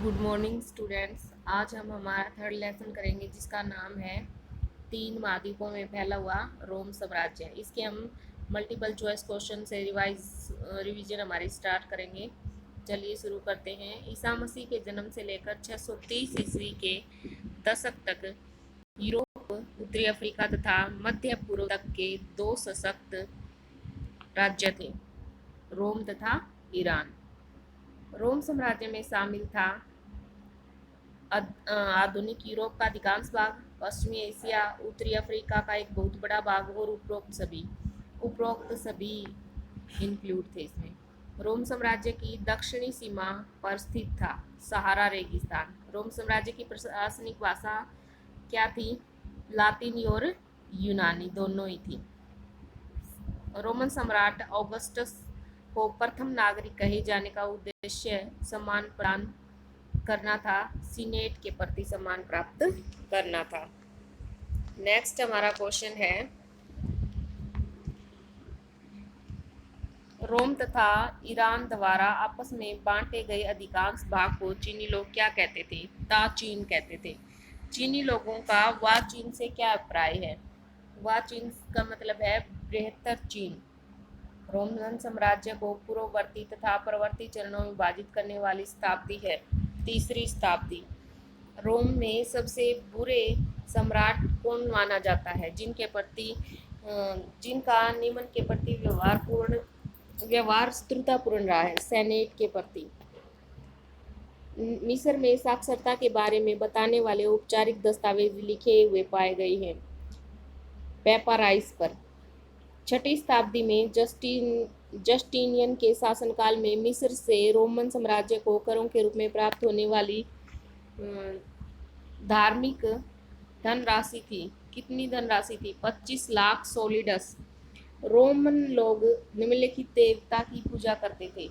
Good morning students. आज हम हमारा थर्ड लेसन करेंगे जिसका नाम है तीन महाद्वीपों में फैला हुआ रोम साम्राज्य। इसके हम मल्टीपल चॉइस क्वेश्चन से रिवीजन हमारी स्टार्ट करेंगे। चलिए शुरू करते हैं। ईसा मसीह के जन्म से लेकर 630 ईस्वी के दशक तक यूरोप, उत्तरी अफ्रीका तथा मध्य पूर्व तक के दो सशक्त राज्य थे, रोम तथा ईरान। रोम साम्राज्य में शामिल था आधुनिक यूरोप का अधिकांश भाग, पश्चिमी एशिया, उत्तरी अफ्रीका का एक बहुत बड़ा भाग और उपरोक्त सभी इंक्लूड थे इसमें। रोम साम्राज्य की दक्षिणी सीमा पर स्थित था सहारा रेगिस्तान। रोम साम्राज्य की प्रशासनिक भाषा क्या थी? लातिनी और यूनानी दोनों ही थी। रोमन सम्राट ऑगस्टस को प्रथम नागरिक कहे जाने का उद्देश्य सम्मान प्रदान करना था, सीनेट के प्रति सम्मान प्राप्त करना था। नेक्स्ट हमारा क्वेश्चन है, रोम तथा ईरान द्वारा आपस में बांटे गए अधिकांश भाग को चीनी लोग क्या कहते थे? ता चीन कहते थे। चीनी लोगों का वा चीन से क्या अभिप्राय है? वा चीन का मतलब है बृहत्तर चीन। रोमन साम्राज्य को पूर्ववर्ती तथा परवर्ती चरणों में विभाजित करने वाली शताब्दी है तीसरी शताब्दी। रोम में सबसे बुरे सम्राट कौन माना जाता है? जिनका निम्न के प्रति व्यवहार शत्रुतापूर्ण रहा है, सेनेट के प्रति। मिस्र में साक्षरता के बारे में बताने वाले औपचारिक दस्तावेज लिखे हुए पाए गए हैं पेपाराइस पर। छठी शताब्दी में जस्टिनियन के शासनकाल में मिस्र से रोमन साम्राज्य को करों के रूप में प्राप्त होने वाली धार्मिक धनराशि थी। कितनी धनराशि थी? 25 लाख सोलिडस। रोमन लोग निम्नलिखित देवता की पूजा करते थे।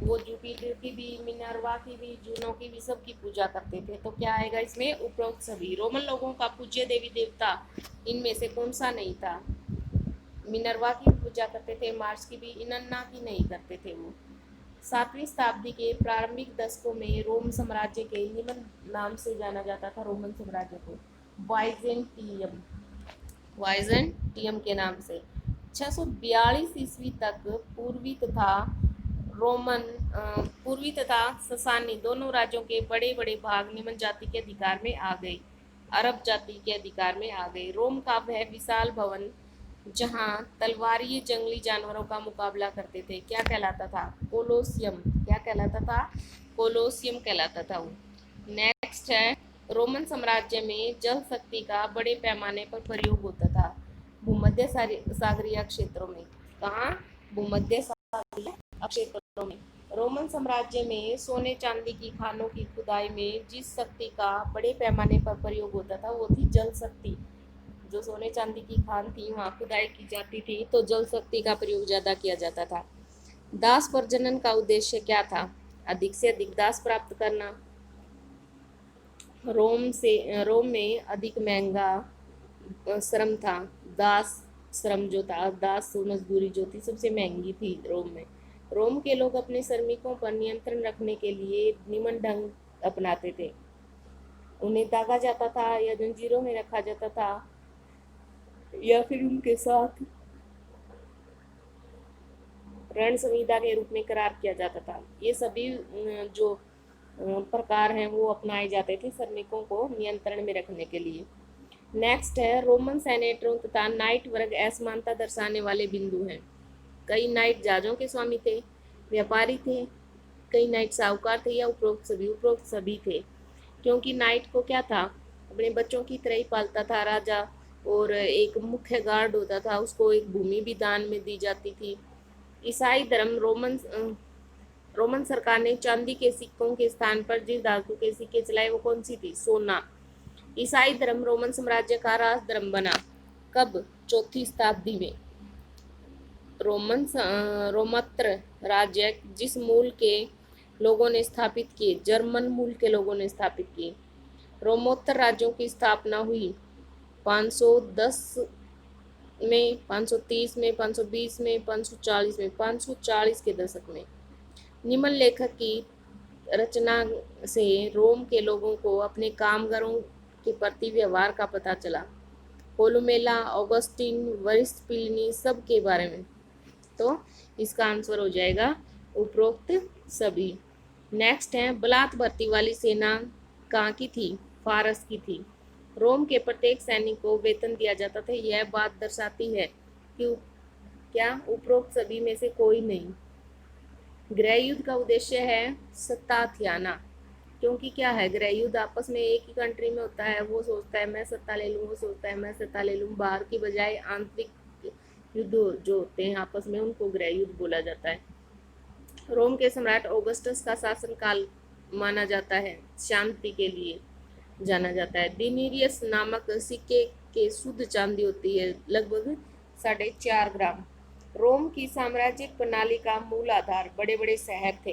वो जुपिटर की भी, मिनर्वा की भी, जूनो की भी, सबकी पूजा करते थे। तो क्या आएगा इसमें? उपरोक्त सभी। रोमन लोगों का पूज्य देवी देवता इनमें से कौन सा नहीं था? मिनर्वा की पूजा करते थे, मार्स की भी, इनन्ना की नहीं करते थे वो। 7वीं शताब्दी के प्रारंभिक दशकों में रोम साम्राज्य के निम्न नाम से जाना जाता था रोमन साम्राज्य को, वाइजेंटियम के नाम से। 642 ईस्वी तक पूर्वी तथा ससानी दोनों राज्यों के बड़े बड़े भाग निम्न जाति के अधिकार में आ गए, अरब जाति के अधिकार में आ गए। रोम का वह विशाल भवन जहां तलवारी जंगली जानवरों का मुकाबला करते थे क्या कहलाता था? कोलोसियम। क्या कहलाता था? कोलोसियम कहलाता था वो। नेक्स्ट है, रोमन साम्राज्य में जल शक्ति का बड़े पैमाने पर प्रयोग होता था भूमध्य सागरीय क्षेत्रों में। कहाँ? भूमध्य सागरीय क्षेत्रों में। रोमन साम्राज्य में सोने चांदी की खानों की खुदाई में जिस शक्ति का बड़े पैमाने पर प्रयोग होता था वो थी जल शक्ति। जो सोने चांदी की खान थी वहाँ खुदाई की जाती थी तो जल शक्ति का प्रयोग ज्यादा किया जाता था। दास प्रजनन का उद्देश्य क्या था? अधिक से अधिक दास प्राप्त करना। रोम में अधिक महंगा श्रम था। दास श्रम जो था, दास मजदूरी जो थी सबसे महंगी थी रोम में। रोम के लोग अपने श्रमिकों पर नियंत्रण रखने के लिए निम्न ढंग अपनाते थे। उन्हें दागा जाता था या जंजीरों में रखा जाता था या फिर उनके साथ ऋण संविदा के रूप में करार किया जाता था। ये सभी जो प्रकार हैं वो अपनाए जाते थे श्रमिकों को नियंत्रण में रखने के लिए। नेक्स्ट है, रोमन सेनेटरों तथा नाइट वर्ग असमानता दर्शाने वाले बिंदु हैं। कई नाइट जहाजों के स्वामी थे, व्यापारी थे, कई नाइट साहूकार थे या उपरोक्त सभी थे। क्योंकि नाइट को क्या था? अपने बच्चों की तरह ही पालता था राजा, और एक मुख्य गार्ड होता था, उसको एक भूमि भी दान में दी जाती थी। ईसाई धर्म रोमन सरकार ने चांदी के सिक्कों के स्थान पर जिस धातु के सिक्के चलाए वो कौन सी थी? सोना। ईसाई धर्म रोमन साम्राज्य का राज धर्म बना कब? 4वीं शताब्दी में। रोमत्र राज्य जिस मूल के लोगों ने स्थापित किए, जर्मन मूल के लोगों ने स्थापित किए। रोमोत्तर राज्यों की स्थापना हुई 510 में, 530 में, 520 में, 540 में, 540 के दशक में। निम्न लेखक की रचना से रोम के लोगों को अपने कामगारों के प्रति व्यवहार का पता चला। कोलुमेला, ऑगस्टीन, वरिष्ठ प्लिनी सब के बारे में। तो इसका आंसर हो जाएगा उपरोक्त सभी। नेक्स्ट है, बलात् भर्ती वाली सेना कहाँ की थी? फारस की थी। रोम के प्रत्येक सैनिक को वेतन दिया जाता था। यह बात दर्शाती है कि क्या उपरोक्त सभी में से कोई नहीं। गृह युद्ध का उद्देश्य है सत्ता हथियाना, क्योंकि क्या है, गृह युद्ध आपस में एक ही कंट्री में होता है, वो सोचता है मैं सत्ता ले लूँ, वो सोचता है मैं सत्ता ले लूँ। बाहर की बजाय आंतरिक युद्ध जो होते हैं आपस में, उनको गृह युद्ध बोला जाता है। रोम के सम्राट ऑगस्टस का शासनकाल माना जाता है, शांति के लिए जाना जाता है। डिनीरियस नामक सिक्के के शुद्ध चांदी होती है लगभग 4.5 ग्राम। रोम की साम्राज्यिक प्रणाली का मूल आधार बड़े बड़े शहर थे।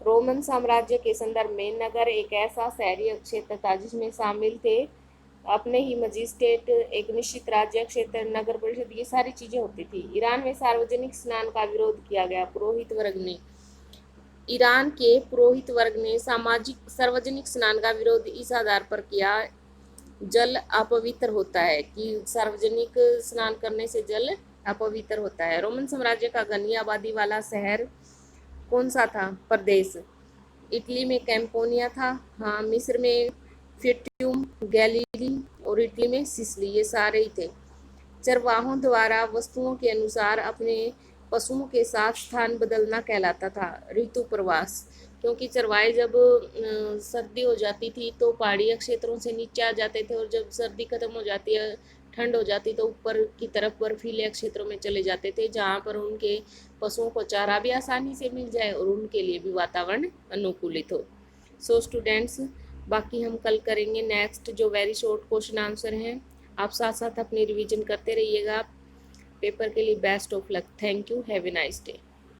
रोमन साम्राज्य के संदर्भ में नगर एक ऐसा शहरी क्षेत्र था जिसमें शामिल थे अपने ही मजिस्ट्रेट, एक निश्चित राज्य क्षेत्र, नगर परिषद, ये सारी चीजें होती थी। ईरान में सार्वजनिक स्नान का विरोध किया गया। पुरोहित वर्ग ने, ईरान के पुरोहित वर्ग ने सामाजिक सार्वजनिक स्नान का विरोध इस आधार पर किया, जल अपवित्र होता है, कि सार्वजनिक स्नान करने से जल अपवित्र होता है। रोमन साम्राज्य का घनी आबादी वाला शहर कौन सा था? प्रदेश। इटली में कैंपोनिया था, हाँ। मिस्र में फिट्यूम गैलीली, और इटली में सिसली, ये सारे ही थे। चरवाहों द्वारा वस्तुओं के अनुसार अपने पशुओं के साथ स्थान बदलना कहलाता था ऋतु प्रवास, क्योंकि चरवाहे जब सर्दी हो जाती थी तो पहाड़ियों क्षेत्रों से नीचे आ जाते थे, और जब सर्दी खत्म हो जाती है, ठंड हो जाती, तो ऊपर की तरफ बर्फीले क्षेत्रों में चले जाते थे, जहाँ पर उनके पशुओं को चारा भी आसानी से मिल जाए और उनके लिए भी वातावरण अनुकूलित हो। सो स्टूडेंट्स, बाकी हम कल करेंगे नेक्स्ट जो वेरी शॉर्ट क्वेश्चन आंसर हैं। आप साथ साथ अपनी रिवीजन करते रहिएगा। पेपर के लिए best of luck. Thank you. Have a nice day.